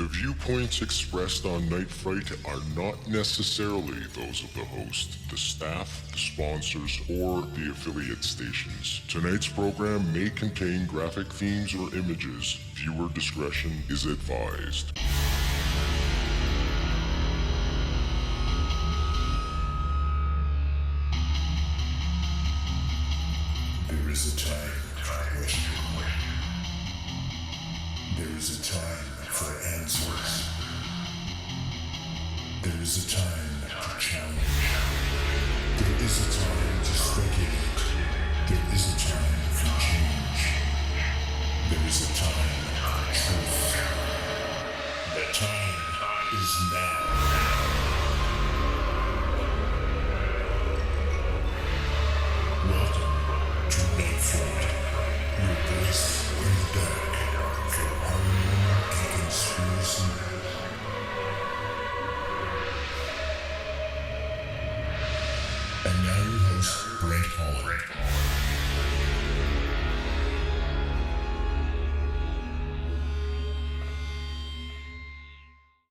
The viewpoints expressed on Night Fright are not necessarily those of the host, the staff, the sponsors, or the affiliate stations. Tonight's program may contain graphic themes or images. Viewer discretion is advised. There is a time for question. There is a time for answers. There is a time to challenge. There is a time to speculate. There is a time for change. There is a time for truth. The time is now. Welcome to Night Fright, your voice in the dark for paranormal and conspiracy. And now your host, Brent Holland.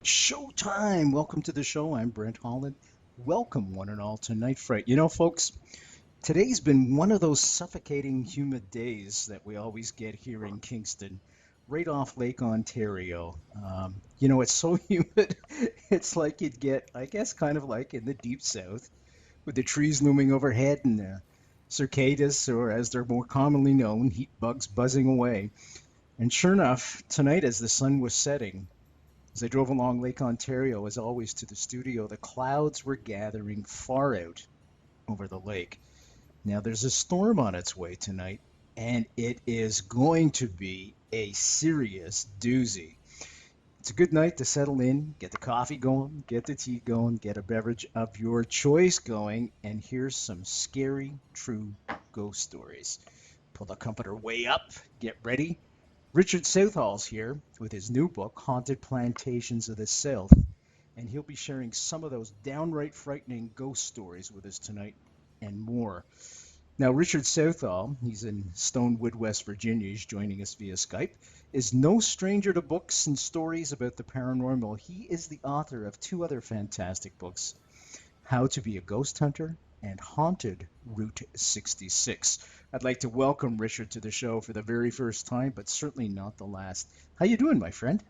Showtime! Welcome to the show. I'm Brent Holland. Welcome, one and all, to Night Fright. You know, folks, today's been one of those suffocating humid days that we always get here in Kingston, right off Lake Ontario. You know, it's so humid, it's like you'd get, I guess, kind of like in the deep south, with the trees looming overhead and the cicadas, or as they're more commonly known, heat bugs buzzing away. And sure enough, tonight as the sun was setting, as I drove along Lake Ontario, as always, to the studio, the clouds were gathering far out over the lake. Now, there's a storm on its way tonight, and it is going to be a serious doozy. It's a good night to settle in, get the coffee going, get the tea going, get a beverage of your choice going, and here's some scary, true ghost stories. Pull the comforter way up, get ready. Richard Southall's here with his new book, Haunted Plantations of the South, and he'll be sharing some of those downright frightening ghost stories with us tonight and more. Now, Richard Southall, he's in Stonewood, West Virginia, he's joining us via Skype, is no stranger to books and stories about the paranormal. He is the author of two other fantastic books, How to Be a Ghost Hunter and Haunted Route 66. I'd like to welcome Richard to the show for the very first time, but certainly not the last. How you doing, my friend?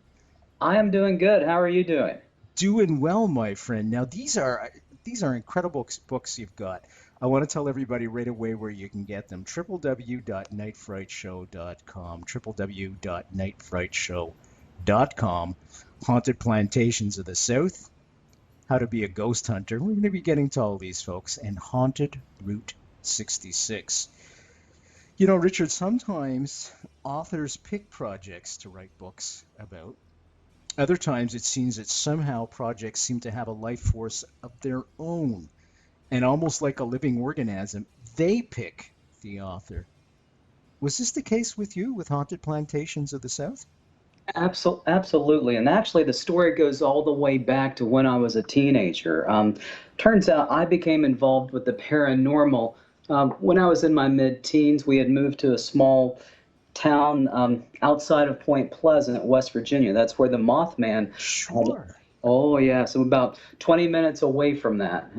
I am doing good. How are you doing? Doing well, my friend. Now, these are incredible books you've got. I want to tell everybody right away where you can get them. www.nightfrightshow.com. www.nightfrightshow.com. Haunted Plantations of the South. How to Be a Ghost Hunter. We're going to be getting to all these folks. And Haunted Route 66. You know, Richard, sometimes authors pick projects to write books about. Other times it seems that somehow projects seem to have a life force of their own. And almost like a living organism, they pick the author. Was this the case with you with Haunted Plantations of the South? Absolutely. And actually, the story goes all the way back to when I was a teenager. Turns out I became involved with the paranormal when I was in my mid-teens. We had moved to a small town outside of Point Pleasant, West Virginia. That's where the Mothman. Sure. Oh, yeah. So about 20 minutes away from that.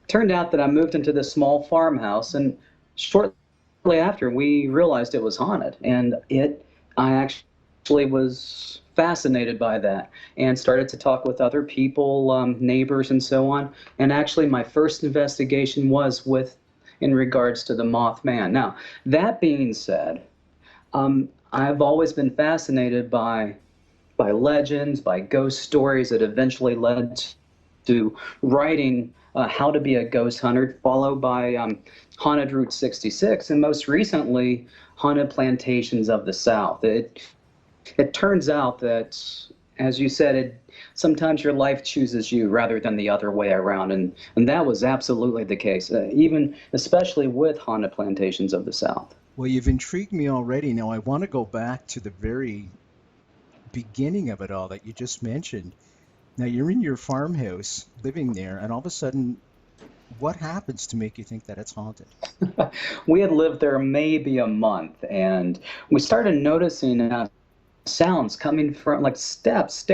Turned out that I moved into this small farmhouse, and shortly after, we realized it was haunted. And I actually was fascinated by that and started to talk with other people, neighbors and so on. And actually, my first investigation was in regards to the Mothman. Now, that being said, I've always been fascinated by legends, by ghost stories that eventually led to writing How to Be a Ghost Hunter, followed by Haunted Route 66, and most recently, Haunted Plantations of the South. It turns out that, as you said, sometimes your life chooses you rather than the other way around, and that was absolutely the case, especially with Haunted Plantations of the South. Well, you've intrigued me already. Now, I want to go back to the very beginning of it all that you just mentioned. Now, you're in your farmhouse, living there, and all of a sudden, what happens to make you think that it's haunted? We had lived there maybe a month, and we started noticing sounds coming from like steps,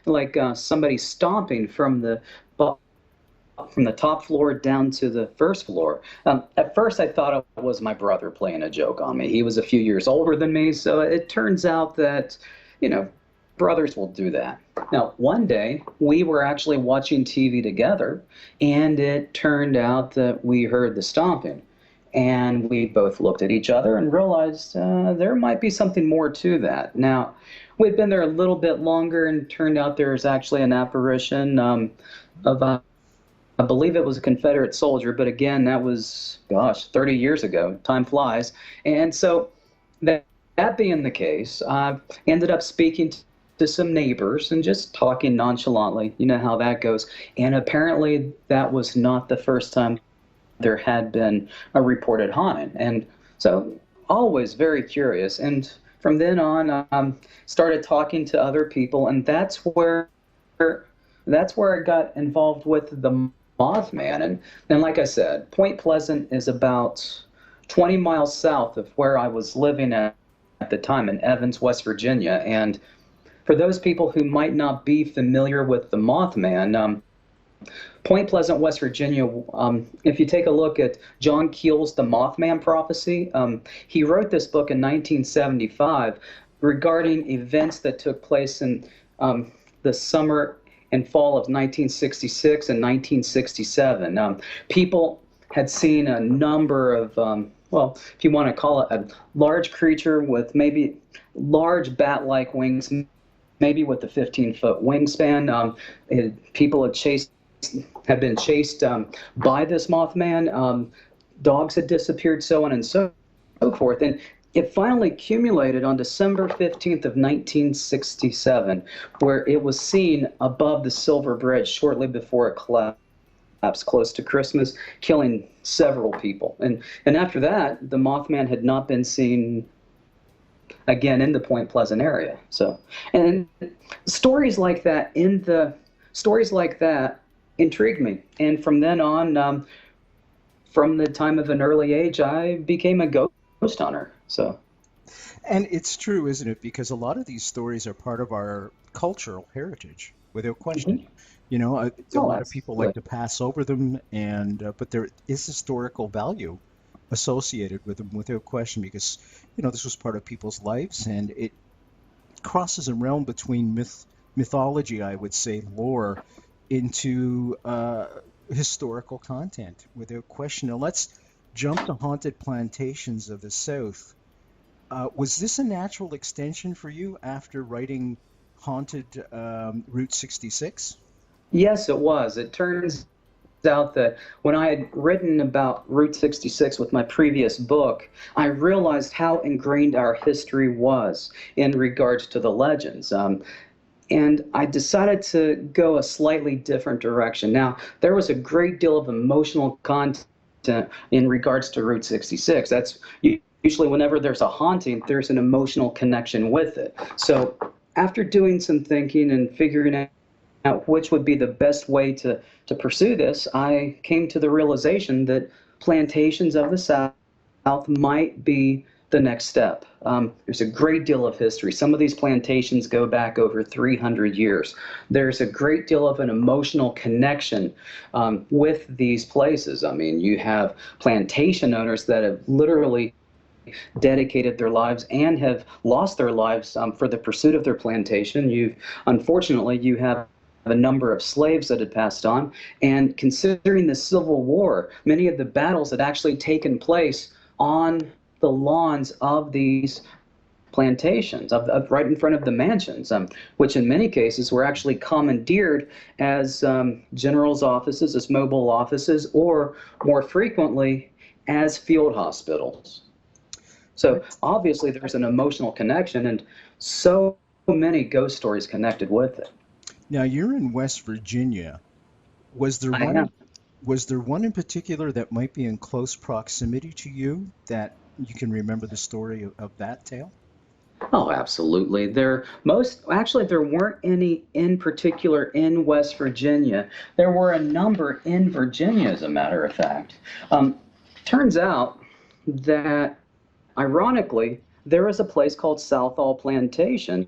like somebody stomping from the top floor down to the first floor. At first, I thought it was my brother playing a joke on me. He was a few years older than me, so it turns out that, brothers will do that. Now, one day, we were actually watching TV together, and it turned out that we heard the stomping. And we both looked at each other and realized there might be something more to that. Now, we'd been there a little bit longer, and turned out there was actually an apparition of I believe it was a Confederate soldier, but again, that was, 30 years ago. Time flies. And so that being the case, I ended up speaking to some neighbors and just talking nonchalantly. You know how that goes. And apparently that was not the first time there had been a reported haunting. And so always very curious. And from then on, started talking to other people, and that's where I got involved with the Mothman. And like I said, Point Pleasant is about 20 miles south of where I was living at the time in Evans, West Virginia. And for those people who might not be familiar with the Mothman, Point Pleasant, West Virginia, if you take a look at John Keel's The Mothman Prophecy, he wrote this book in 1975 regarding events that took place in the summer and fall of 1966 and 1967. People had seen a number of, if you want to call it a large creature with maybe large bat-like wings, maybe with a 15-foot wingspan. People had been chased by this Mothman. Dogs had disappeared, so on and so forth. And it finally accumulated on December 15th of 1967, where it was seen above the Silver Bridge shortly before it collapsed close to Christmas, killing several people. And after that, the Mothman had not been seen again in the Point Pleasant area. So, and stories like that intrigued me. And from then on, from the time of an early age, I became a ghost hunter. So, and it's true, isn't it? Because a lot of these stories are part of our cultural heritage, without question. Mm-hmm. A lot of people like to pass over them, but there is historical value associated with them, without question, because this was part of people's lives, and it crosses a realm between mythology, I would say, lore, into historical content, without question. Now let's jump to Haunted Plantations of the South. Was this a natural extension for you after writing Haunted Route 66? Yes, it was. It turns out that when I had written about Route 66 with my previous book, I realized how ingrained our history was in regards to the legends. And I decided to go a slightly different direction. Now, there was a great deal of emotional content in regards to Route 66. That's usually whenever there's a haunting, there's an emotional connection with it. So after doing some thinking and figuring out which would be the best way to pursue this, I came to the realization that Plantations of the South might be the next step. There's a great deal of history. Some of these plantations go back over 300 years. There's a great deal of an emotional connection with these places. I mean, you have plantation owners that have literally dedicated their lives and have lost their lives for the pursuit of their plantation. Unfortunately, you have a number of slaves that had passed on. And considering the Civil War, many of the battles had actually taken place on the lawns of these plantations, of right in front of the mansions, which in many cases were actually commandeered as generals' offices, as mobile offices, or more frequently as field hospitals. So obviously there's an emotional connection, and so many ghost stories connected with it. Now you're in West Virginia. Was there one in particular that might be in close proximity to you that you can remember the story of that tale? Oh, absolutely. There weren't any in particular in West Virginia. There were a number in Virginia, as a matter of fact. Turns out that, ironically, there is a place called Southall Plantation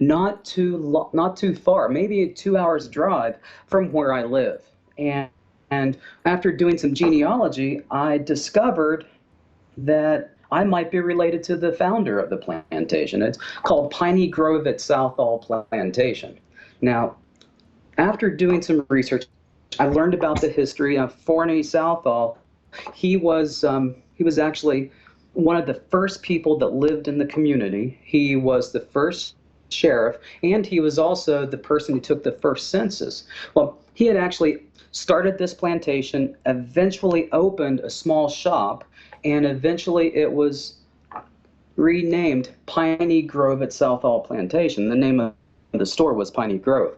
not too far, maybe a 2 hours drive from where I live. And after doing some genealogy, I discovered that I might be related to the founder of the plantation. It's called Piney Grove at Southall Plantation. Now, after doing some research, I learned about the history of Forney Southall. He was actually one of the first people that lived in the community. He was the first sheriff, and he was also the person who took the first census. Well, he had actually started this plantation, eventually opened a small shop, and eventually it was renamed Piney Grove at Southall Plantation. The name of the store was Piney Grove.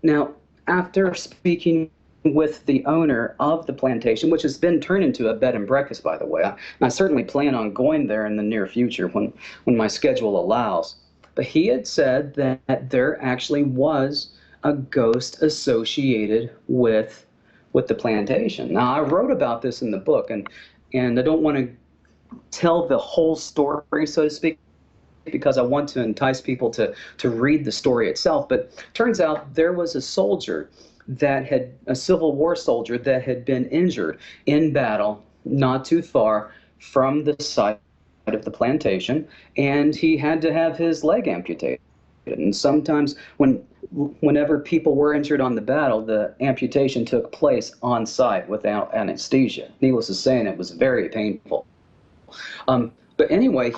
Now, after speaking with the owner of the plantation, which has been turned into a bed and breakfast, by the way, I certainly plan on going there in the near future when my schedule allows. But he had said that there actually was a ghost associated with the plantation. Now, I wrote about this in the book, and I don't want to tell the whole story, so to speak, because I want to entice people to read the story itself. But turns out there was a soldier a Civil War soldier that had been injured in battle not too far from the site of the plantation, and he had to have his leg amputated. And sometimes whenever people were injured on the battle, the amputation took place on site without anesthesia. Needless to say, it was very painful. But anyway,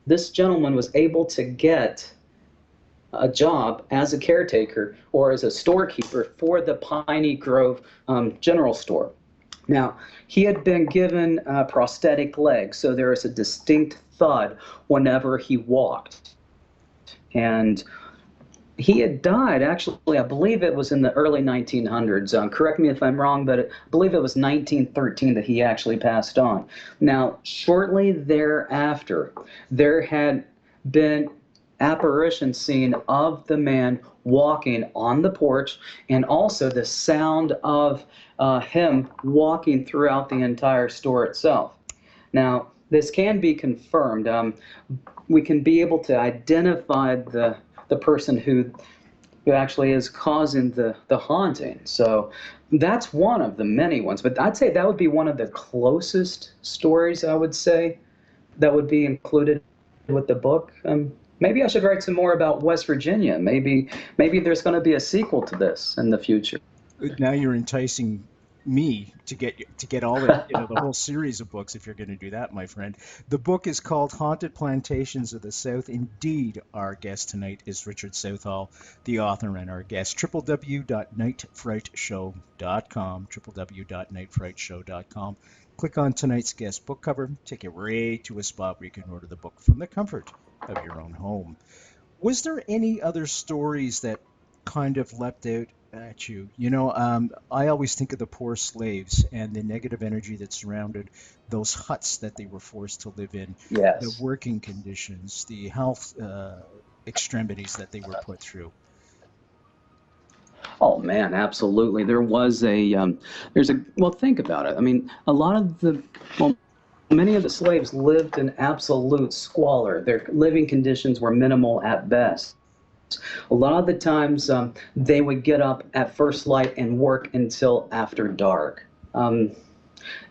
this gentleman was able to get a job as a caretaker or as a storekeeper for the Piney Grove General Store. Now, he had been given a prosthetic leg, so there was a distinct thud whenever he walked. And he had died, actually, I believe it was in the early 1900s. Correct me if I'm wrong, but I believe it was 1913 that he actually passed on. Now, shortly thereafter, there had been apparition seen of the man walking on the porch, and also the sound of him walking throughout the entire store itself. Now, this can be confirmed. We can be able to identify the person who actually is causing the haunting. So that's one of the many ones, but I'd say that would be one of the closest stories, I would say, that would be included with the book. Maybe I should write some more about West Virginia. Maybe there's going to be a sequel to this in the future. Now you're enticing me to get all the the whole series of books if you're going to do that, my friend. The book is called Haunted Plantations of the South. Indeed, our guest tonight is Richard Southall, the author and our guest. www.nightfrightshow.com, www.nightfrightshow.com. Click on tonight's guest book cover, take you right to a spot where you can order the book from the comfort of your own home. Was there any other stories that kind of leapt out at you? I always think of the poor slaves and the negative energy that surrounded those huts that they were forced to live in. Yes. The working conditions, the health extremities that they were put through. Oh man, absolutely. Well, think about it. I mean, many of the slaves lived in absolute squalor. Their living conditions were minimal at best. A lot of the times they would get up at first light and work until after dark.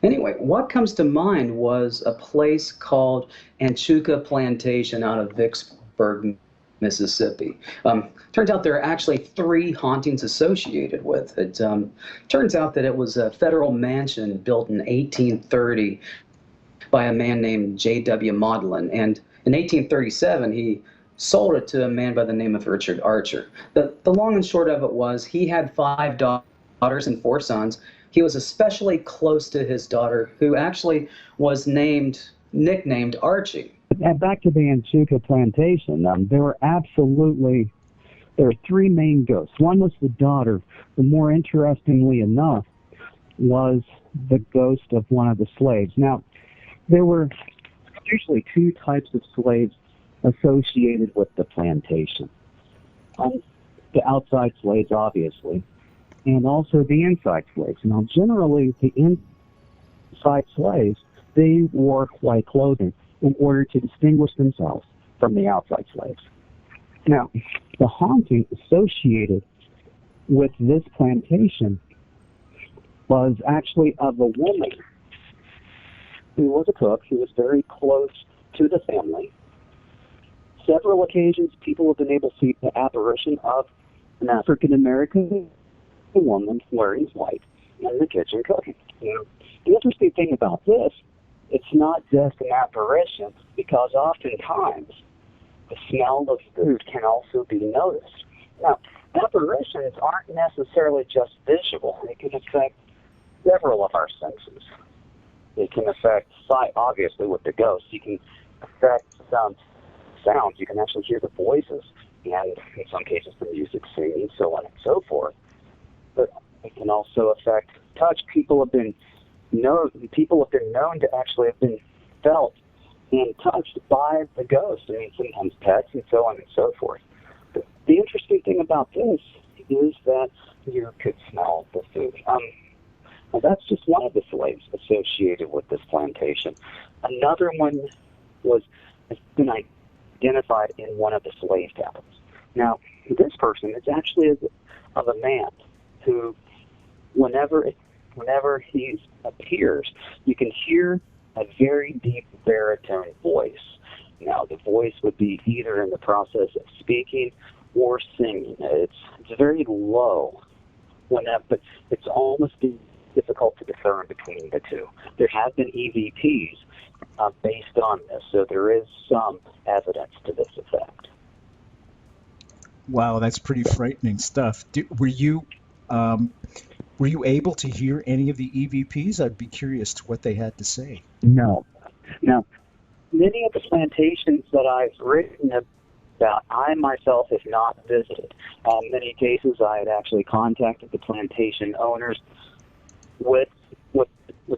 Anyway, what comes to mind was a place called Anchuka Plantation out of Vicksburg, Mississippi. Turns out there are actually 3 hauntings associated with it. Turns out that it was a federal mansion built in 1830 by a man named J.W. Maudlin, and in 1837 he sold it to a man by the name of Richard Archer. The long and short of it was he had 5 daughters and 4 sons. He was especially close to his daughter, who actually was nicknamed Archie. And back to the Anchuka Plantation, there were 3 main ghosts. One was the daughter, but more interestingly enough was the ghost of one of the slaves. Now, there were usually 2 types of slaves associated with the plantation. The outside slaves, obviously, and also the inside slaves. Now, generally, the inside slaves, they wore white clothing in order to distinguish themselves from the outside slaves. Now, the haunting associated with this plantation was actually of a woman who was a cook, who was very close to the family. Several occasions, people have been able to see the apparition of an African-American woman wearing white in the kitchen cooking. Now, the interesting thing about this, it's not just an apparition, because oftentimes the smell of food can also be noticed. Now, apparitions aren't necessarily just visual. They can affect several of our senses. They can affect sight, obviously, with the ghosts. You can affect sounds. You can actually hear the voices, and in some cases the music, singing, so on and so forth. But it can also affect touch. People have been known to actually have been felt and touched by the ghost. I mean, sometimes pets and so on and so forth. But the interesting thing about this is that you could smell the food. Well, that's just one of the slaves associated with this plantation. Another one has been identified in one of the slave cabins. Now, this person is actually of a man who, whenever he appears, you can hear a very deep baritone voice. Now, the voice would be either in the process of speaking or singing. It's very low, but it's almost difficult to discern between the two. There have been EVPs based on this, so there is some evidence to this effect. Wow, that's pretty frightening stuff. Were you able to hear any of the EVPs? I'd be curious to what they had to say. No. Now, many of the plantations that I've written about, I myself have not visited. In many cases, I had actually contacted the plantation owners with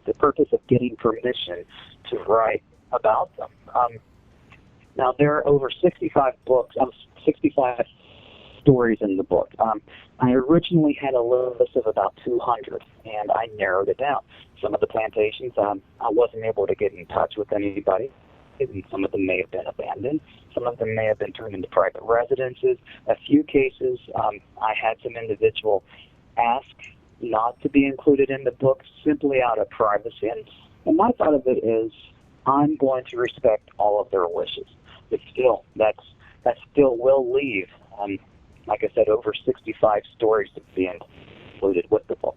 the purpose of getting permission to write about them. Now, there are over 65 stories in the book. I originally had a list of about 200, and I narrowed it down. Some of the plantations, I wasn't able to get in touch with anybody. Some of them may have been abandoned. Some of them may have been turned into private residences. A few cases, I had some individual ask not to be included in the book simply out of privacy. And my thought of it is, I'm going to respect all of their wishes. But still, that still will leave, like I said, over 65 stories to be included with the book.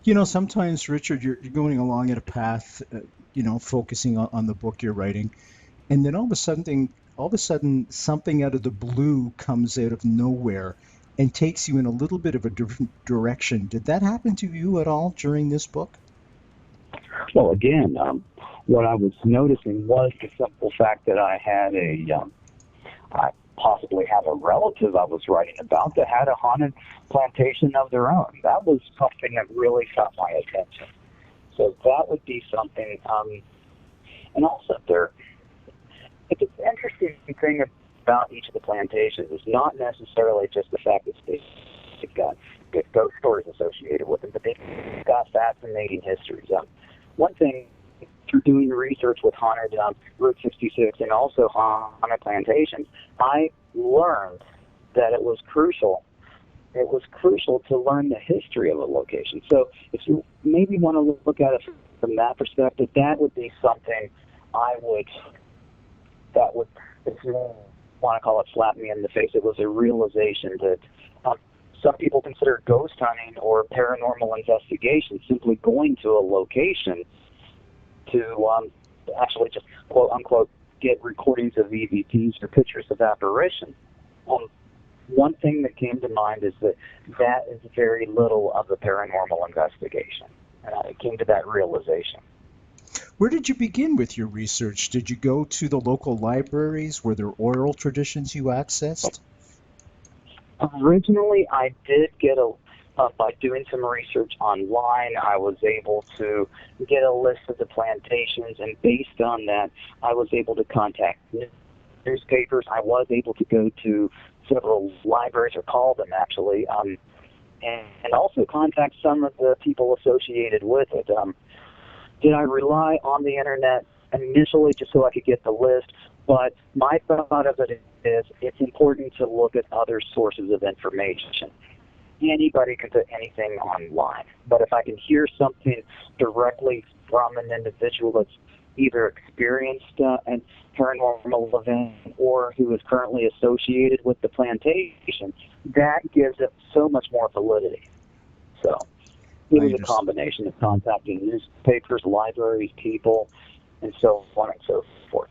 You know, sometimes, Richard, you're going along at a path, focusing on the book you're writing, and then all of a sudden, something out of the blue comes out of nowhere and takes you in a little bit of a different direction. Did that happen to you at all during this book? Well, again, what I was noticing was the simple fact that I had I possibly have a relative I was writing about that had a haunted plantation of their own. That was something that really caught my attention. So that would be something. And also, it's an interesting thing about each of the plantations. It's not necessarily just the fact that they've got good ghost stories associated with them, but they've got fascinating histories. One thing, through doing the research with Haunted Route 66 and also Haunted Plantations, I learned that it was crucial. It was crucial to learn the history of a location. So if you maybe want to look at it from that perspective, that would be something if you want to call it slap me in the face, it was a realization that some people consider ghost hunting or paranormal investigation simply going to a location to actually just, quote unquote, get recordings of EVPs or pictures of apparitions. One thing that came to mind is that is very little of a paranormal investigation. And I came to that realization. Where did you begin with your research? Did you go to the local libraries? Were there oral traditions you accessed? Originally, I did get by doing some research online, I was able to get a list of the plantations, and based on that, I was able to contact newspapers. I was able to go to several libraries, or call them actually, and also contact some of the people associated with it. Did I rely on the internet initially just so I could get the list? But my thought of it is it's important to look at other sources of information. Anybody can put anything online, but if I can hear something directly from an individual that's either experienced an paranormal event or who is currently associated with the plantation, that gives it so much more validity. So it was a combination of contacting newspapers, libraries, people, and so on and so forth.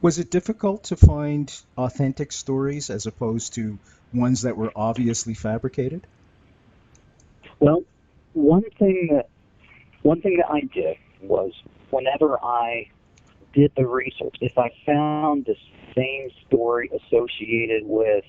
Was it difficult to find authentic stories as opposed to ones that were obviously fabricated? Well, one thing that I did was whenever I did the research, if I found the same story associated with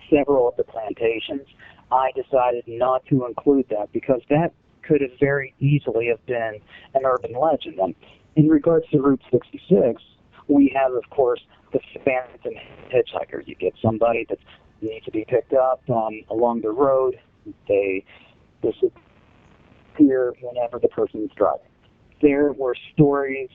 several of the plantations, I decided not to include that because that could have very easily have been an urban legend. And in regards to Route 66, we have, of course, the phantom hitchhiker. You get somebody that needs to be picked up along the road. They disappear whenever the person's driving. There were stories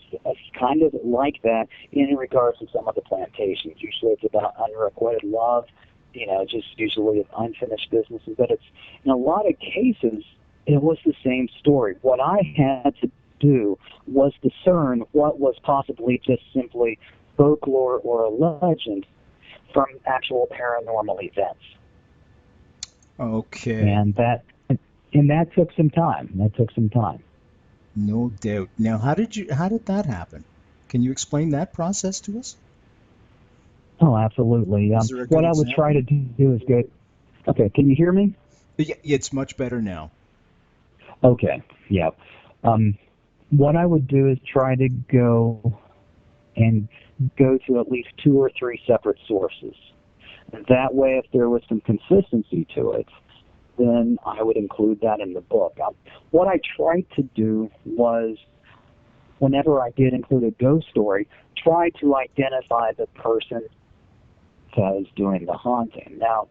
kind of like that in regards to some of the plantations. Usually it's about unrequited love, just usually unfinished businesses. But it's in a lot of cases, it was the same story. What I had to do was discern what was possibly just simply folklore or a legend from actual paranormal events. Okay. And that took some time. No doubt. Now, how did that happen? Can you explain that process to us? Oh, absolutely. What I would try to do is get. Okay, can you hear me? Yeah, it's much better now. Okay. Yeah. What I would do is try to go to at least 2 or 3 separate sources. That way, if there was some consistency to it, then I would include that in the book. What I tried to do was, whenever I did include a ghost story, try to identify the person that is doing the haunting. Now,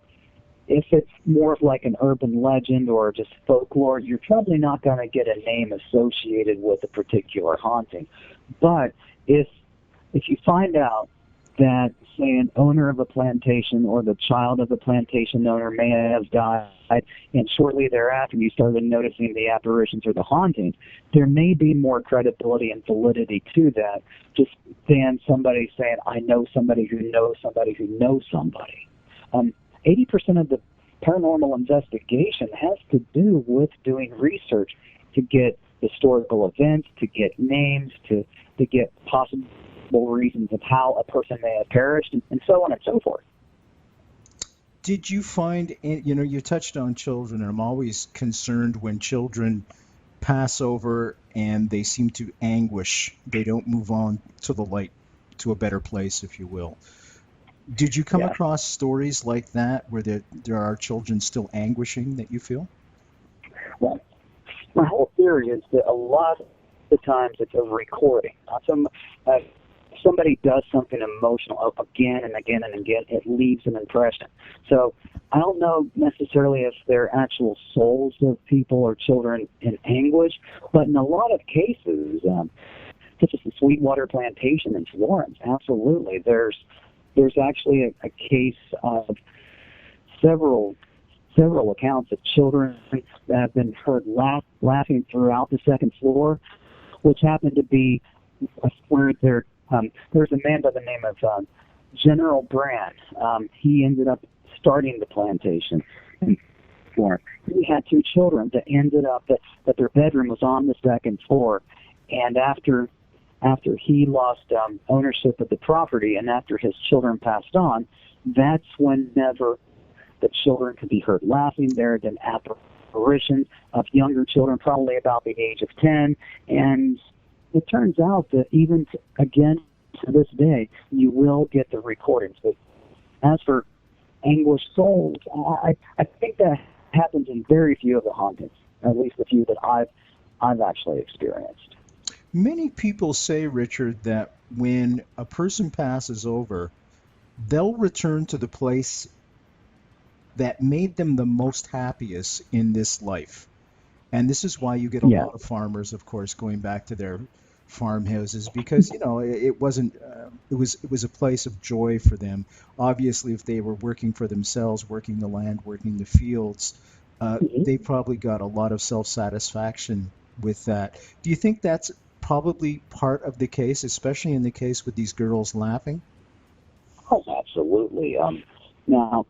if it's more of like an urban legend or just folklore, you're probably not going to get a name associated with a particular haunting. But if you find out that, say, an owner of a plantation or the child of the plantation owner may have died, and shortly thereafter you started noticing the apparitions or the hauntings, there may be more credibility and validity to that just than somebody saying, I know somebody who knows somebody who knows somebody. 80% of the paranormal investigation has to do with doing research to get historical events, to get names, to get possible reasons of how a person may have perished, and so on and so forth. Did you find, you touched on children, and I'm always concerned when children pass over and they seem to anguish. They don't move on to the light, to a better place, if you will. Did you come across stories like that where there are children still anguishing that you feel? Well, my whole theory is that a lot of the times it's a recording. Somebody does something emotional again and again and again, it leaves an impression. So I don't know necessarily if they're actual souls of people or children in anguish, but in a lot of cases, such as the Sweetwater Plantation in Florence, absolutely, there's actually a case of several accounts of children that have been heard laughing throughout the second floor, which happened to be where there's a man by the name of General Brand. He ended up starting the plantation in Florence. He had 2 children that ended up that their bedroom was on the second floor, and after he lost ownership of the property and after his children passed on, that's whenever the children could be heard laughing. There had been apparitions of younger children, probably about the age of 10, and it turns out that even again to this day, you will get the recordings. But as for anguished souls, I think that happens in very few of the hauntings, at least the few that I've actually experienced. Many people say, Richard, that when a person passes over, they'll return to the place that made them the most happiest in this life. And this is why you get a lot of farmers, of course, going back to their farmhouses because it wasn't it was a place of joy for them. Obviously, if they were working for themselves, working the land, working the fields, Mhm. they probably got a lot of self-satisfaction with that. Do you think that's probably part of the case, especially in the case with these girls laughing? Oh, absolutely. Now,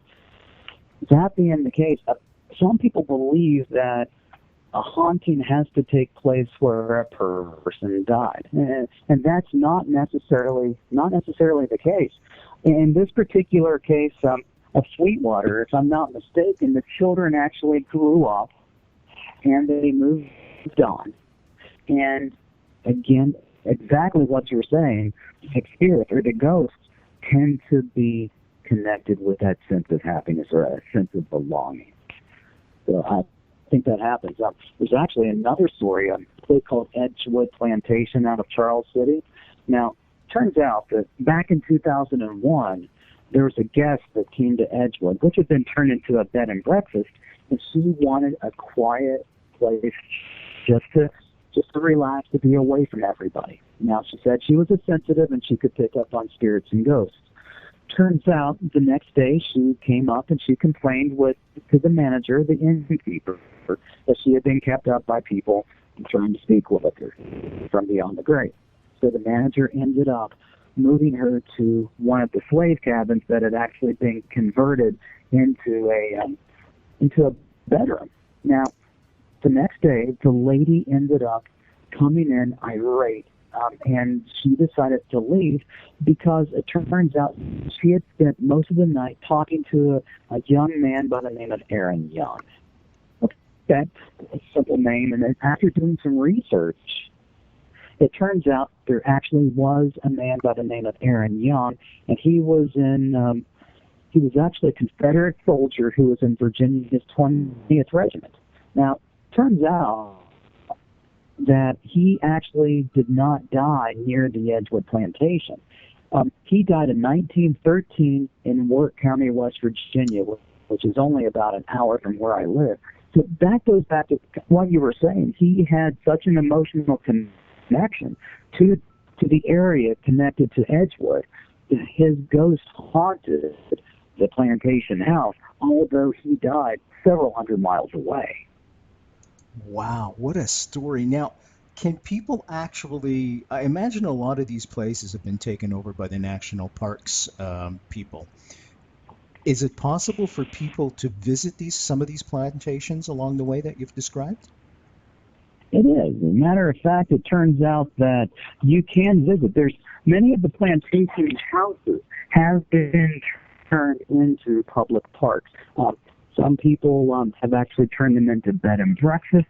that being the case, some people believe that a haunting has to take place where a person died, and that's not necessarily the case. In this particular case of Sweetwater, if I'm not mistaken, the children actually grew up and they moved on. And again, exactly what you're saying, the spirit or the ghosts tend to be connected with that sense of happiness or a sense of belonging. So I think that happens. There's actually another story, a place called Edgewood Plantation out of Charles City. Now, turns out that back in 2001, there was a guest that came to Edgewood, which had been turned into a bed and breakfast, and she wanted a quiet place just to relax, to be away from everybody. Now, she said she was a sensitive and she could pick up on spirits and ghosts. Turns out the next day she came up and she complained to the manager, the innkeeper, that she had been kept up by people trying to speak with her from beyond the grave. So the manager ended up moving her to one of the slave cabins that had actually been converted into a bedroom. Now, the next day, the lady ended up coming in irate, and she decided to leave because it turns out she had spent most of the night talking to a young man by the name of Aaron Young. Okay, a simple name. And then after doing some research, it turns out there actually was a man by the name of Aaron Young, and he was actually a Confederate soldier who was in Virginia's 20th Regiment. Now, turns out that he actually did not die near the Edgewood Plantation. He died in 1913 in Wirt County, West Virginia, which is only about an hour from where I live. So that goes back to what you were saying. He had such an emotional connection to the area connected to Edgewood. His ghost haunted the plantation house, although he died several hundred miles away. Wow, what a story. Now, can people actually, I imagine a lot of these places have been taken over by the national parks people. Is it possible for people to visit some of these plantations along the way that you've described? It is. As a matter of fact, it turns out that you can visit. There's many of the plantation houses have been turned into public parks. Some people have actually turned them into bed and breakfast.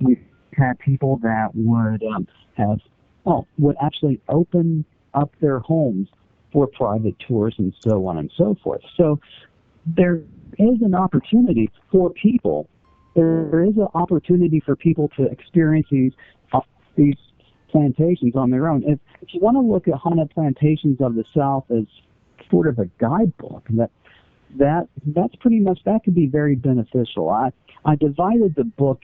We've had people that would actually open up their homes for private tours and so on and so forth. So there is an opportunity for people. There is an opportunity for people to experience these plantations on their own. If you want to look at Haunted Plantations of the South as sort of a guidebook, that's pretty much, that could be very beneficial. I divided the book,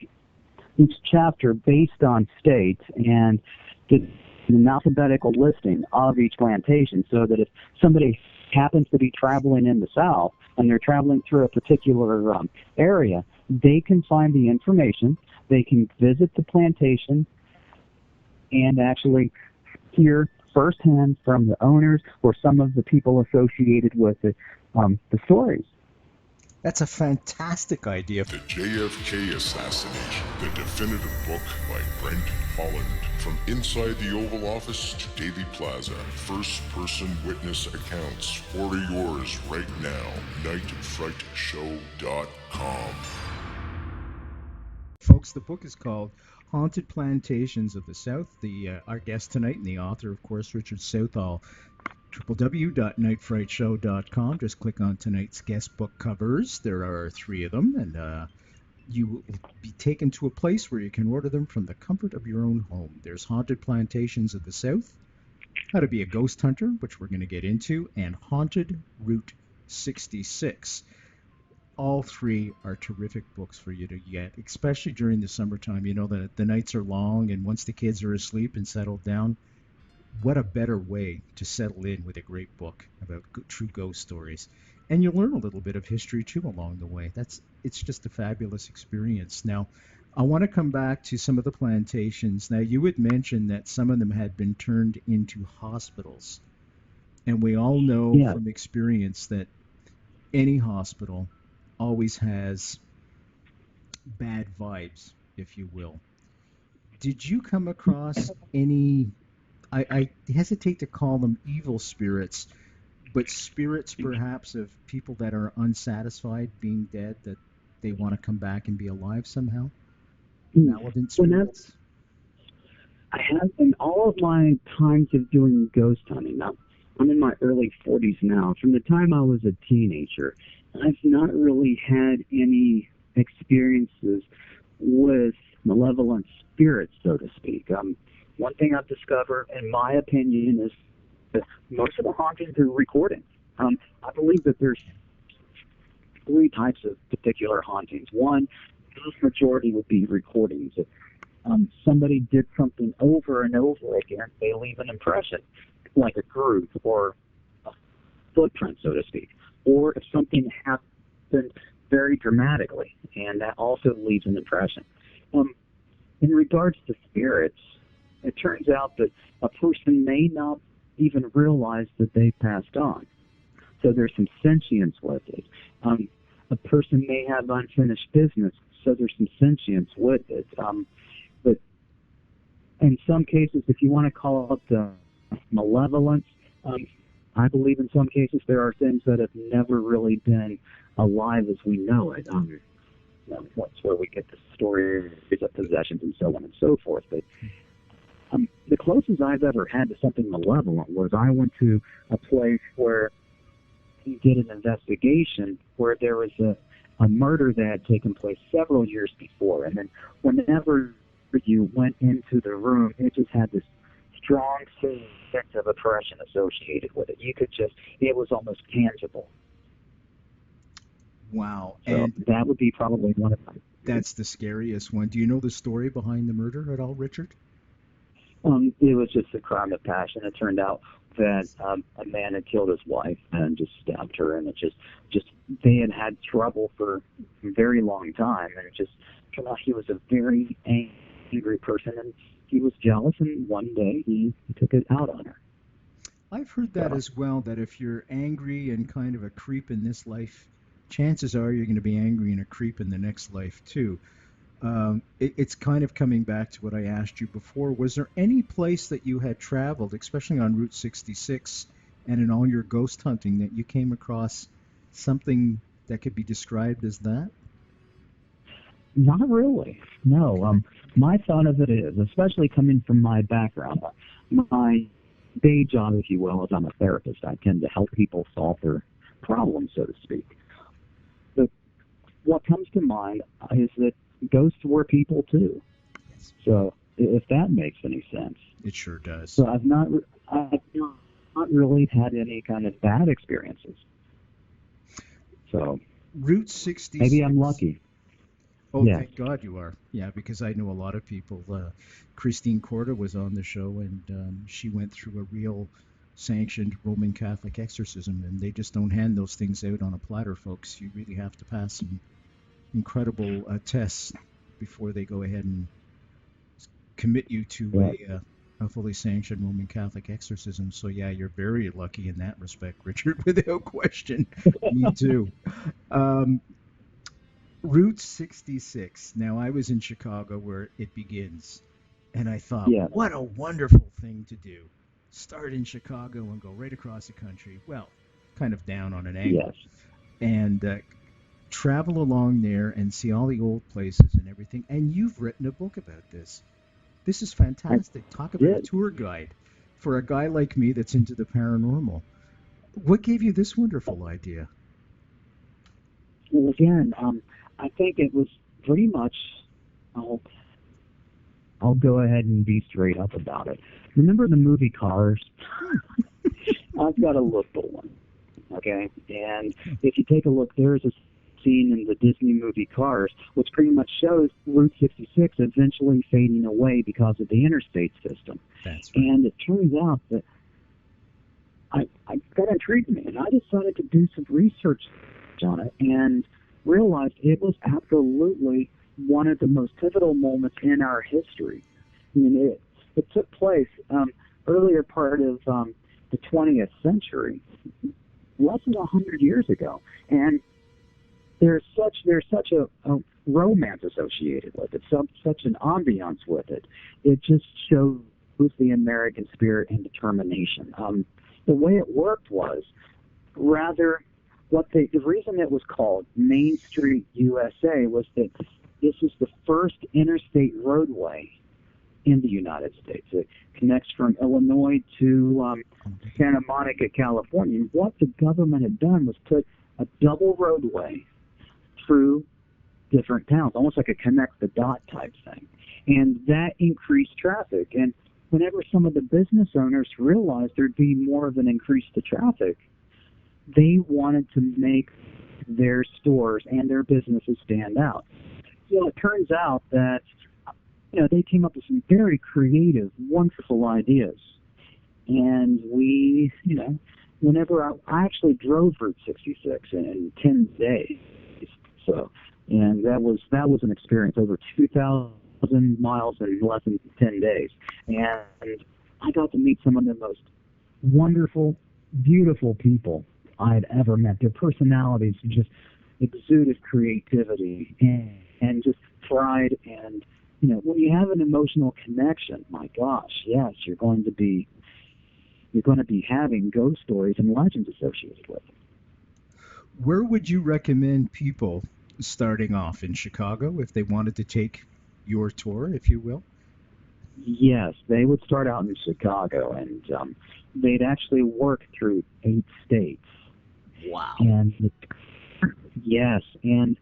each chapter, based on state and did an alphabetical listing of each plantation, so that if somebody happens to be traveling in the South and they're traveling through a particular area, they can find the information, they can visit the plantation, and actually hear firsthand from the owners or some of the people associated with it, the stories. That's a fantastic idea. The JFK Assassination, the definitive book by Brent Holland. From inside the Oval Office to Daily Plaza, first-person witness accounts. Order yours right now. nightfrightshow.com. Folks, the book is called Haunted Plantations of the South. Our guest tonight and the author, of course, Richard Southall. www.nightfrightshow.com. Just click on tonight's guest book covers. There are 3 of them, and you will be taken to a place where you can order them from the comfort of your own home. There's Haunted Plantations of the South, How to Be a Ghost Hunter, which we're going to get into, and Haunted Route 66. all three are terrific books for you to get, especially during the summertime. You know, the nights are long, and once the kids are asleep and settled down, what a better way to settle in with a great book about true ghost stories. And you learn a little bit of history too along the way. It's just a fabulous experience. Now, I want to come back to some of the plantations. Now, you had mentioned that some of them had been turned into hospitals. And we all know Yeah. from experience that any hospital always has bad vibes, if you will. Did you come across any, I hesitate to call them evil spirits, but spirits perhaps of people that are unsatisfied being dead, that they want to come back and be alive somehow? Malevolent spirits? I have in all of my times of doing ghost hunting. Now, I'm in my early 40s now. From the time I was a teenager, I've not really had any experiences with malevolent spirits, so to speak. One thing I've discovered, in my opinion, is that most of the hauntings are recordings. I believe that there's three types of particular hauntings. One, the majority would be recordings. If somebody did something over and over again, they leave an impression, like a groove or a footprint, so to speak. Or if something happened very dramatically, and that also leaves an impression. In regards to spirits, it turns out that a person may not even realize that they passed on. So there's some sentience with it. A person may have unfinished business, so there's some sentience with it. But in some cases, if you want to call it the malevolence, I believe in some cases there are things that have never really been alive as we know it. That's where we get the stories of possessions and so on and so forth. But the closest I've ever had to something malevolent was I went to a place where he did an investigation where there was a murder that had taken place several years before. And then whenever you went into the room, it just had this strong sense of oppression associated with it. You could just, it was almost tangible. Wow. So And that would be probably one of my... that's the scariest one. Do you know the story behind the murder at all, Richard? It was just a crime of passion. It turned out that a man had killed his wife and just stabbed her, and it just they had trouble for a very long time, and it just turned out he was a very angry person, and he was jealous, and one day he took it out on her. I've heard that as well, that if you're angry and kind of a creep in this life, chances are you're going to be angry and a creep in the next life too. It's kind of coming back to what I asked you before. Was there any place that you had traveled, especially on Route 66 and in all your ghost hunting, that you came across something that could be described as that? Not really, no. My thought of it is, especially coming from my background, my day job, if you will, is I'm a therapist. I tend to help people solve their problems, so to speak. But what comes to mind is that ghosts were people too. Yes. So if that makes any sense. It sure does. So I've not really had any kind of bad experiences. So Route 66. maybe I'm lucky. Oh, Yes. thank God you are. Yeah, because I know a lot of people. Christine Corda was on the show, and she went through a real sanctioned Roman Catholic exorcism, and they just don't hand those things out on a platter, folks. You really have to pass some incredible tests before they go ahead and commit you to a fully sanctioned Roman Catholic exorcism. So yeah, you're very lucky in that respect, Richard, without question. Me too. Route 66. Now, I was in Chicago where it begins, and I thought, Yeah. what a wonderful thing to do. Start in Chicago and go right across the country. Well, kind of down on an angle. Yes. And travel along there and see all the old places and everything. And you've written a book about this. This is fantastic. Talk about a did. tour guide for a guy like me that's into the paranormal. What gave you this wonderful idea? Well, again, I think it was pretty much, I'll go ahead and be straight up about it. Remember the movie Cars? I've got a lookable one, okay? And if you take a look, there's a scene in the Disney movie Cars, which pretty much shows Route 66 eventually fading away because of the interstate system. That's right. And it turns out that I got intrigued me, and I decided to do some research on it and realized it was absolutely one of the most pivotal moments in our history. I mean, it took place earlier part of the 20th century, less than 100 years ago, and there's such a romance associated with it, such an ambiance with it. It just shows the American spirit and determination. The way it worked was rather the reason it was called Main Street USA was that this is the first interstate roadway in the United States. It connects from Illinois to Santa Monica, California. And what the government had done was put a double roadway through different towns, almost like a connect-the-dot type thing. And that increased traffic. And whenever some of the business owners realized there'd be more of an increase to traffic, they wanted to make their stores and their businesses stand out. So it turns out that they came up with some very creative, wonderful ideas. And we, whenever I actually drove Route 66 in 10 days. So, and that was an experience, over 2,000 miles in less than 10 days. And I got to meet some of the most wonderful, beautiful people I had ever met. Their personalities just exuded creativity and just pride. And when you have an emotional connection, my gosh, yes, you're going to be having ghost stories and legends associated with it. Where would you recommend people starting off in Chicago if they wanted to take your tour, if you will? Yes, they would start out in Chicago, and they'd actually work through 8 states. Wow. And yes, and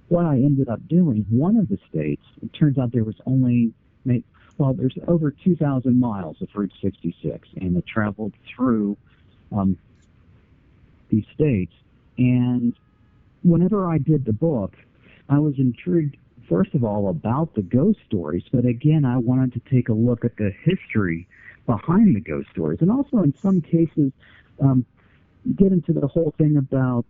what I ended up doing, one of the states, it turns out there was only, there's over 2,000 miles of Route 66, and it traveled through these states. And whenever I did the book, I was intrigued, first of all, about the ghost stories, but again, I wanted to take a look at the history behind the ghost stories, and also in some cases get into the whole thing about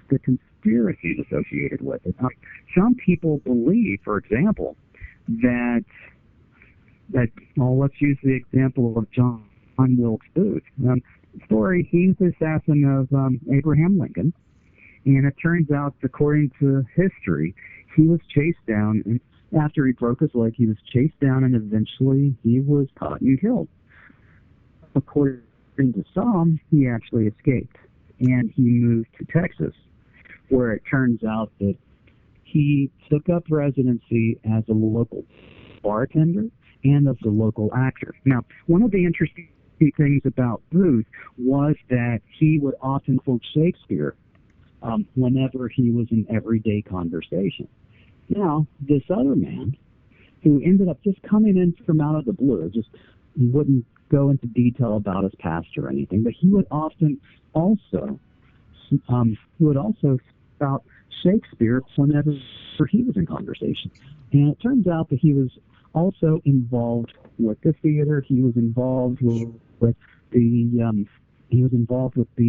the conspiracies associated with it. Some people believe, for example, that let's use the example of John Wilkes Booth. Story, he's the assassin of Abraham Lincoln, and it turns out, according to history, he was chased down, and after he broke his leg, he was chased down, and eventually he was caught and killed. According to some, he actually escaped, and he moved to Texas, where it turns out that he took up residency as a local bartender and as a local actor. Now, one of the interesting things about Booth was that he would often quote Shakespeare whenever he was in everyday conversation. Now, this other man, who ended up just coming in from out of the blue, he wouldn't go into detail about his past or anything, but he would often also spout Shakespeare whenever he was in conversation. And it turns out that he was also involved with the theater. He was involved with being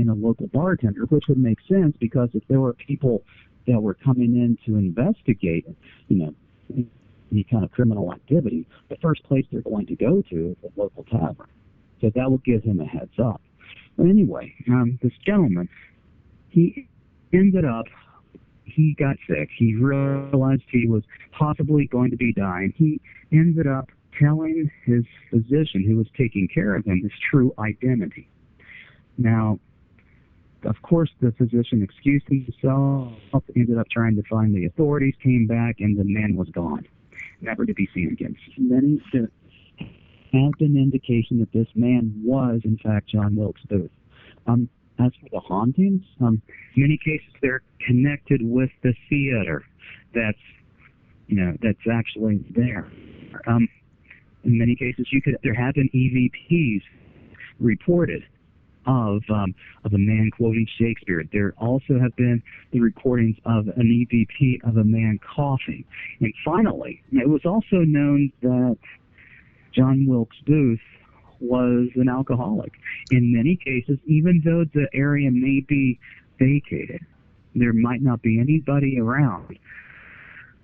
a local bartender, which would make sense because if there were people that were coming in to investigate, any kind of criminal activity, the first place they're going to go to is the local tavern. So that would give him a heads up. But anyway, this gentleman, he got sick. He realized he was possibly going to be dying. He ended up telling his physician who was taking care of him his true identity. Now, of course, the physician excused himself, ended up trying to find the authorities, came back, and the man was gone, never to be seen again. And then there had been indication that this man was, in fact, John Wilkes Booth. As for the hauntings, in many cases they're connected with the theater that's actually there. In many cases, there have been EVPs reported of a man quoting Shakespeare. There also have been the recordings of an EVP of a man coughing. And finally, it was also known that John Wilkes Booth was an alcoholic. In many cases, even though the area may be vacated, there might not be anybody around.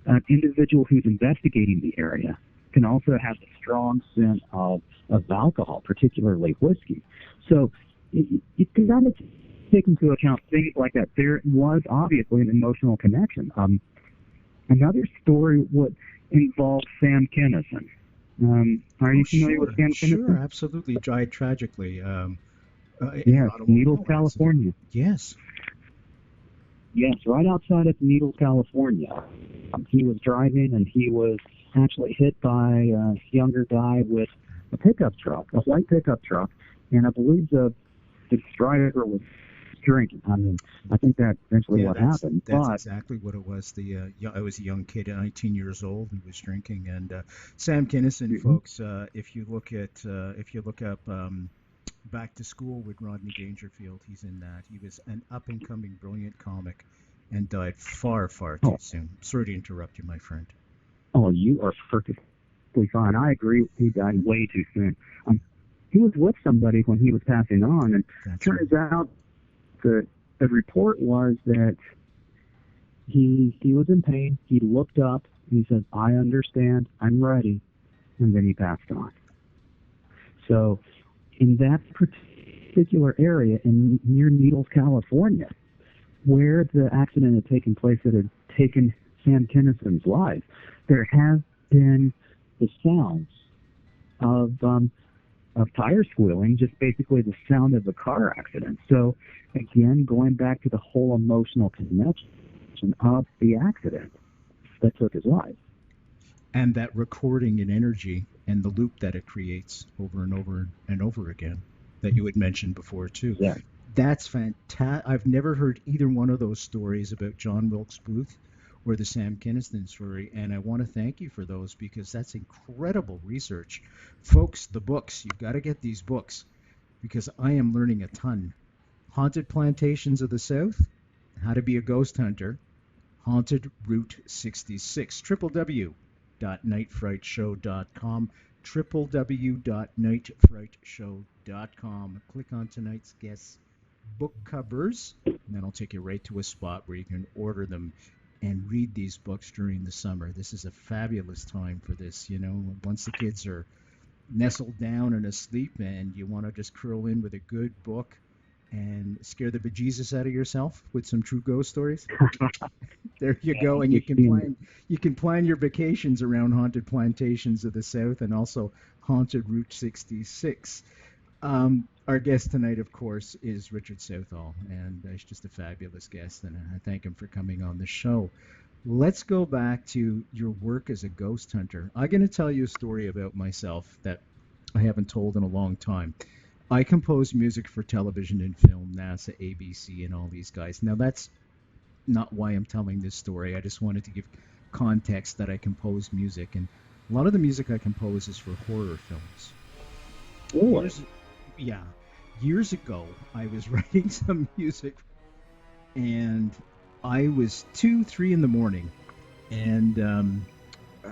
An individual who's investigating the area can also have a strong scent of alcohol, particularly whiskey. So you can kind of take into account things like that. There was obviously an emotional connection. Another story would involve Sam Kinison. Are you familiar with Sam Kinison? Sure, absolutely. Died tragically. Yes, Needles, California. Yes. Yes, right outside of Needles, California. He was driving, and he was actually hit by a younger guy with a pickup truck, a white pickup truck, and I believe the driver was drinking. I mean, I think that's essentially what happened. That's exactly what it was. I was a young kid, 19 years old, who was drinking. And Sam Kinison, folks, if you look up Back to School with Rodney Dangerfield, he's in that. He was an up-and-coming, brilliant comic, and died far, far too soon. Sorry to interrupt you, my friend. Oh, you are perfectly fine. I agree. He died way too soon. He was with somebody when he was passing on, and it turns out the report was that he was in pain. He looked up, and he said, "I understand. I'm ready," and then he passed on. So in that particular area near Needles, California, where the accident had taken place that had taken Sam Kinison's life, there have been the sounds of tire squealing, just basically the sound of a car accident. So again, going back to the whole emotional connection of the accident that took his life. And that recording in energy and the loop that it creates over and over and over again that you had mentioned before too. Yeah. That's fantastic. I've never heard either one of those stories about John Wilkes Booth or the Sam Kinison story, and I want to thank you for those because that's incredible research. Folks, the books, you've got to get these books because I am learning a ton. Haunted Plantations of the South, How to Be a Ghost Hunter, Haunted Route 66, www.nightfrightshow.com, www.nightfrightshow.com. Click on tonight's guest's book covers, and that'll take you right to a spot where you can order them and read these books during the summer. This is a fabulous time for this, once the kids are nestled down and asleep and you want to just curl in with a good book and scare the bejesus out of yourself with some true ghost stories. There you go, and you can plan your vacations around Haunted Plantations of the South and also Haunted Route 66. Our guest tonight, of course, is Richard Southall, and he's just a fabulous guest, and I thank him for coming on the show. Let's go back to your work as a ghost hunter. I'm going to tell you a story about myself that I haven't told in a long time. I compose music for television and film, NASA, ABC, and all these guys. Now, that's not why I'm telling this story. I just wanted to give context that I compose music, and a lot of the music I compose is for horror films. Years ago, I was writing some music, and I was 2-3 in the morning, and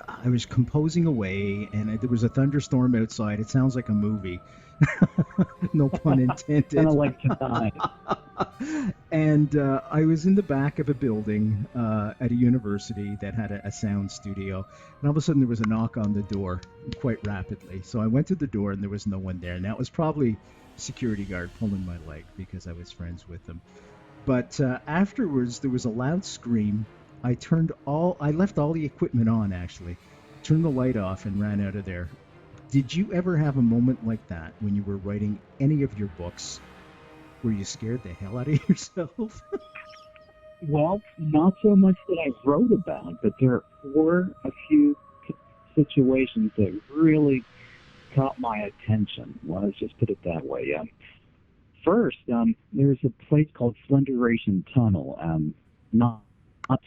I was composing away, and there was a thunderstorm outside. It sounds like a movie. No pun intended. Kind of like tonight. And I was in the back of a building at a university that had a sound studio, and all of a sudden there was a knock on the door quite rapidly. So I went to the door, and there was no one there, and that was probably a security guard pulling my leg because I was friends with him. But afterwards, there was a loud scream. I left all the equipment on, actually, turned the light off, and ran out of there. Did you ever have a moment like that when you were writing any of your books where you scared the hell out of yourself? Well, not so much that I wrote about, but there were a few situations that really caught my attention. Well, let's just put it that way. First, there's a place called Slenderation Tunnel, not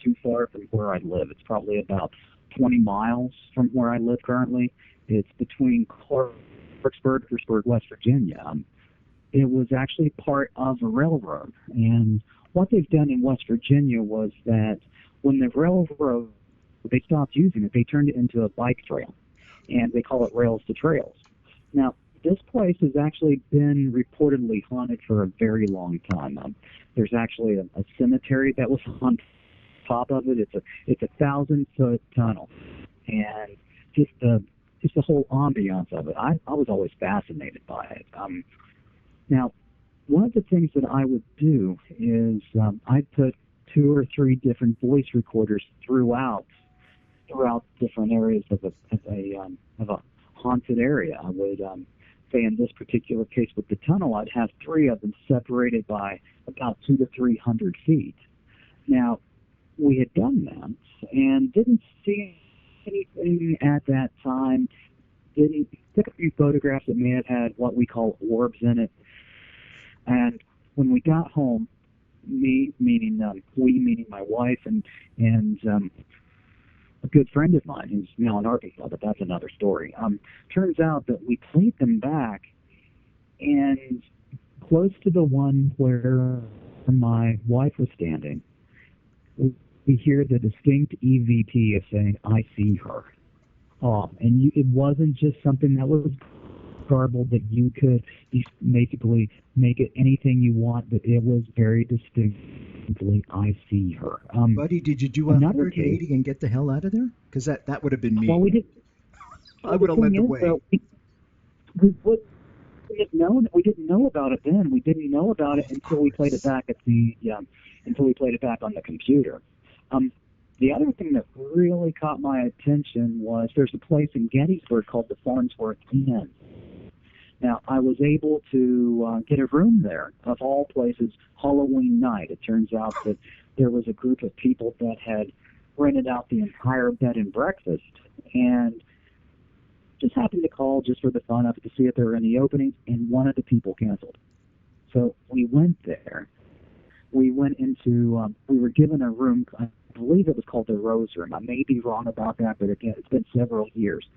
too far from where I live. It's probably about 20 miles from where I live currently. It's between Clarksburg, West Virginia. it was actually part of a railroad. And what they've done in West Virginia was that when the railroad, they stopped using it, they turned it into a bike trail, and they call it Rails to Trails. Now, this place has actually been reportedly haunted for a very long time. There's actually a cemetery that was on top of it. It's a 1,000-foot tunnel, and just the whole ambiance of it. I was always fascinated by it. Now, one of the things that I would do is I'd put 2 or 3 different voice recorders throughout different areas of a haunted area. I would say in this particular case with the tunnel, I'd have 3 of them separated by about 200 to 300 feet. Now, we had done that and didn't see anything at that time. Took a few photographs that may have had what we call orbs in it. And when we got home, we meaning my wife and a good friend of mine who's now in Arkansas, but that's another story. Turns out that we played them back, and close to the one where my wife was standing, we hear the distinct EVP of saying, "I see her." And it wasn't just something that was garbled that you could basically make it anything you want, but it was very distinctly, "I see her." Buddy, did you do 180 and get the hell out of there? Because that would have been me. Well, we did. I would have led the way. We didn't know about it then. We didn't know about it until we played it back on the computer. The other thing that really caught my attention was there's a place in Gettysburg called the Farnsworth Inn. Now, I was able to get a room there, of all places, Halloween night. It turns out that there was a group of people that had rented out the entire bed and breakfast, and just happened to call just for the fun of it to see if there were any openings, and one of the people canceled. So we went there. We went into, we were given a room, I believe it was called the Rose Room. I may be wrong about that, but again, it's been several years.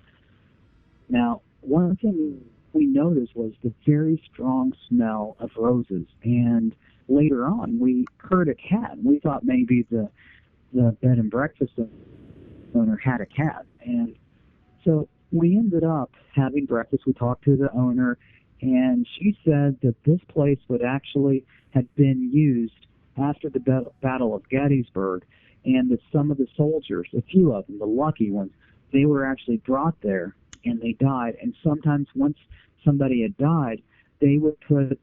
Now, one thing we noticed was the very strong smell of roses, and later on we heard a cat. We thought maybe the bed and breakfast owner had a cat, and so we ended up having breakfast. We talked to the owner, and she said that this place would actually have been used after the Battle of Gettysburg, and that some of the soldiers, a few of them, the lucky ones, they were actually brought there and they died. And sometimes once somebody had died, they would put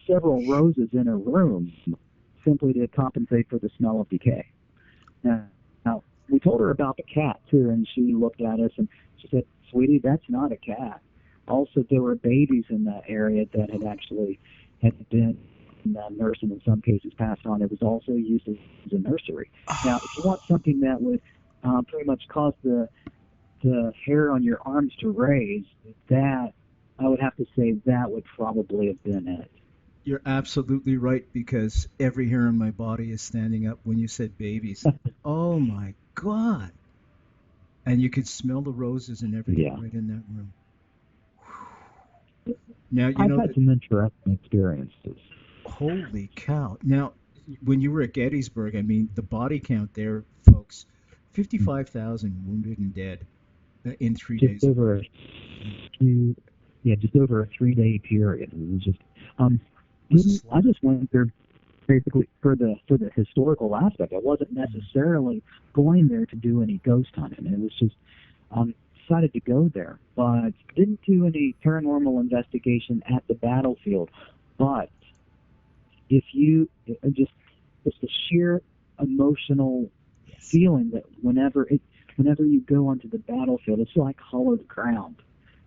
several roses in a room simply to compensate for the smell of decay. Now, we told her about the cat too, and she looked at us and she said, "Sweetie, that's not a cat." Also, there were babies in that area that had been nursed and in some cases passed on. It was also used as a nursery. Now, if you want something that would pretty much cause the hair on your arms to raise, that I would have to say that would probably have been it. You're absolutely right, because every hair on my body is standing up when you said babies. Oh my God. And you could smell the roses and everything right in that room. Now, I've had some interesting experiences. Holy cow. Now, when you were at Gettysburg, I mean, the body count there, folks, 55,000 wounded and dead in 3 days. Just over a 3-day period. It was just, I just went there basically for the historical aspect. I wasn't necessarily going there to do any ghost hunting. It was just, decided to go there, but didn't do any paranormal investigation at the battlefield. But if you it's the sheer emotional feeling that whenever you go onto the battlefield, it's like hollowed ground.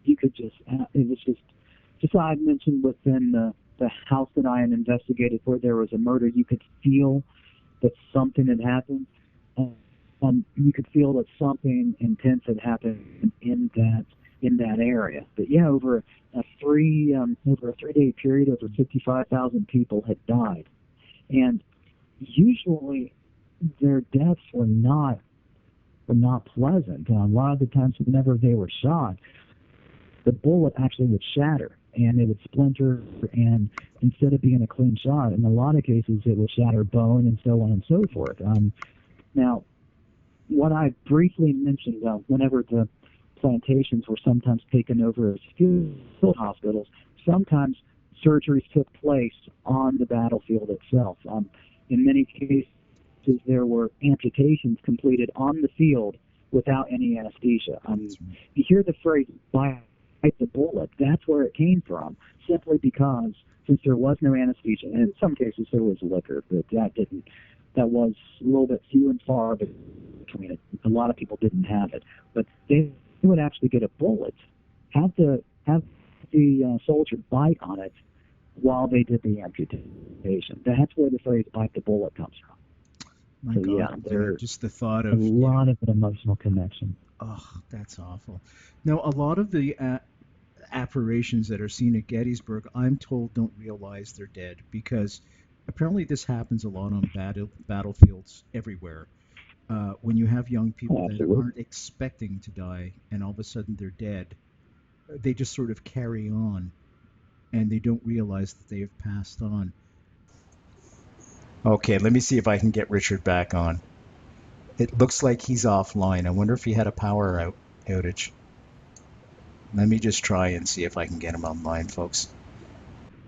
You could just, it was just I mentioned within the house that I had investigated where there was a murder, you could feel that something had happened. You could feel that something intense had happened in that area. But yeah, over a 3-day period, over 55,000 people had died, and usually their deaths were not pleasant. A lot of the times, whenever they were shot, the bullet actually would shatter, and it would splinter, and instead of being a clean shot, in a lot of cases it would shatter bone and so on and so forth. Now, what I briefly mentioned, whenever the plantations were sometimes taken over as field hospitals, sometimes surgeries took place on the battlefield itself. In many cases, there were amputations completed on the field without any anesthesia. You hear the phrase "bite the bullet." That's where it came from, simply because since there was no anesthesia, and in some cases there was liquor, but that was a little bit few and far between it. A lot of people didn't have it, but they would actually get a bullet, have the soldier bite on it while they did the amputation. That's where the phrase "bite the bullet" comes from. My So, God, yeah, there's just the thought a of lot of an emotional connection. oh, that's awful. Now, a lot of the apparitions that are seen at Gettysburg, I'm told, don't realize they're dead because apparently this happens a lot on battlefields everywhere. When you have young people that Absolutely. aren't expecting to die and all of a sudden they're dead, they just sort of carry on and they don't realize that they have passed on. Okay, let me see if I can get Richard back on. It looks like he's offline. I wonder if he had a power outage. Let me just try and see if I can get him online, folks.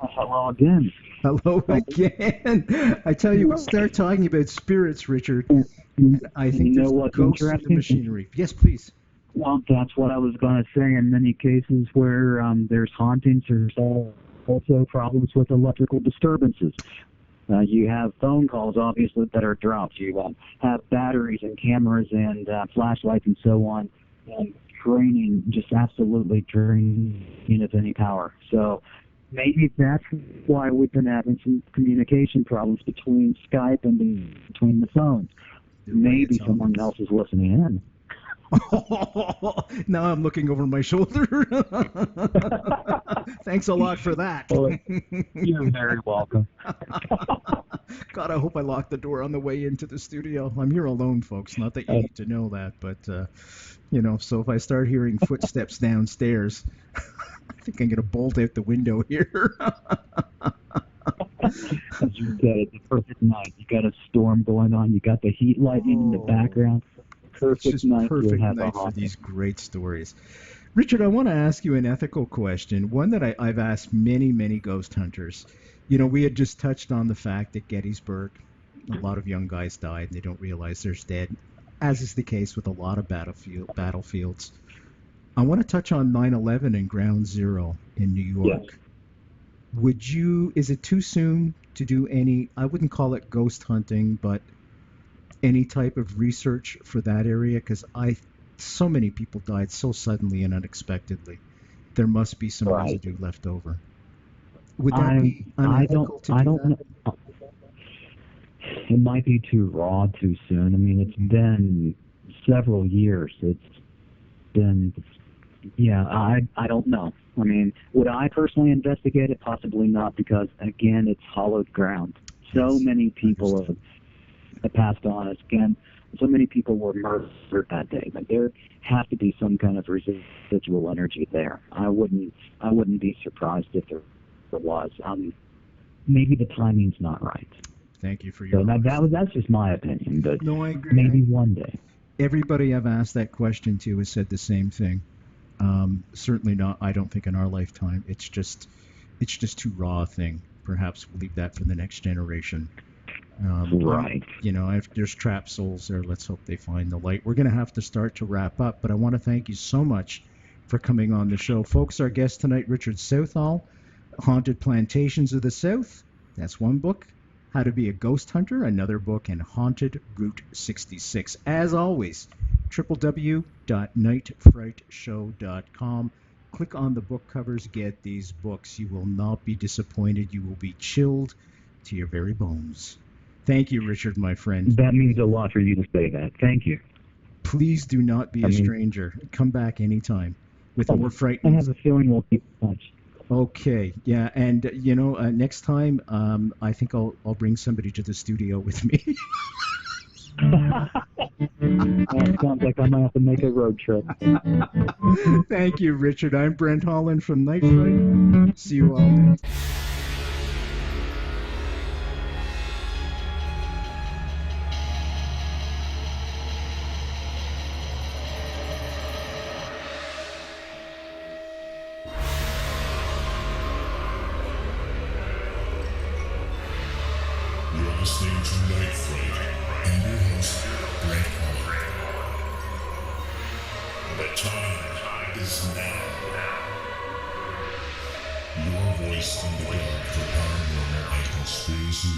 Hello again. Hello again. I tell you, we'll start talking about spirits, Richard. I think You know there's what's ghosts in the interesting? machinery. Yes, please. Well, that's what I was going to say. In many cases where there's hauntings, there's also problems with electrical disturbances. You have phone calls, obviously, that are dropped. You have batteries and cameras and flashlights and so on, and draining, just absolutely draining of any power. So maybe that's why we've been having some communication problems between Skype and between the phones. Maybe someone else is listening in. Now I'm looking over my shoulder. Thanks a lot for that. Well, you're very welcome. God, I hope I locked the door on the way into the studio. I'm here alone, folks. Not that you need to know that, but, so if I start hearing footsteps downstairs, I think I'm going to bolt out the window here. As you said, it's a perfect night. You got a storm going on. You got the heat lightning in the background. It's just perfect night for these great stories. Richard, I want to ask you an ethical question, one that I've asked many, many ghost hunters. We had just touched on the fact that Gettysburg, a lot of young guys died and they don't realize they're dead, as is the case with a lot of battlefields. I want to touch on 9/11 and Ground Zero in New York. Yes. Is it too soon to do any, I wouldn't call it ghost hunting, but any type of research for that area? Because so many people died so suddenly and unexpectedly. There must be some residue left over. Would that be unethical to do that? It might be too raw too soon. I mean, it's been several years. It's been, I don't know. I mean, would I personally investigate it? Possibly not, because, again, it's hollowed ground. So many people have passed on. Again, so many people were murdered that day, but there has to be some kind of residual energy there. I wouldn't be surprised if there was. Maybe the timing's not right. Thank you for your. That's just my opinion, but no, I agree. Maybe one day. Everybody I've asked that question to has said the same thing. Certainly not. I don't think in our lifetime. It's just too raw a thing. Perhaps we'll leave that for the next generation. Right. If there's trapped souls there, let's hope they find the light. We're going to have to start to wrap up, but I want to thank you so much for coming on the show. Folks, our guest tonight, Richard Southall, Haunted Plantations of the South. That's one book. How to Be a Ghost Hunter, another book, and Haunted Route 66. As always, www.nightfrightshow.com. Click on the book covers, get these books. You will not be disappointed. You will be chilled to your very bones. Thank you, Richard, my friend. That means a lot for you to say that. Thank you. Please do not be a stranger. Come back anytime with more frightening. I have a feeling we'll keep in touch. Okay, yeah, and next time I think I'll bring somebody to the studio with me. It sounds like I might have to make a road trip. Thank you, Richard. I'm Brent Holland from Night Fright. See you all next. You're listening to Night Fright and your host, Brent Holland. The time is now. Your voice in the dark for paranormal and conspiracy.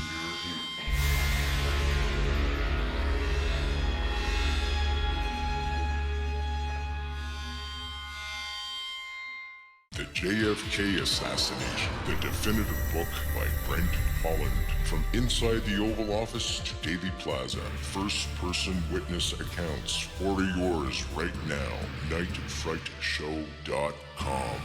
The JFK Assassination, the definitive book by Brent Holland. From inside the Oval Office to Daily Plaza, first-person witness accounts. Order yours right now, nightfrightshow.com.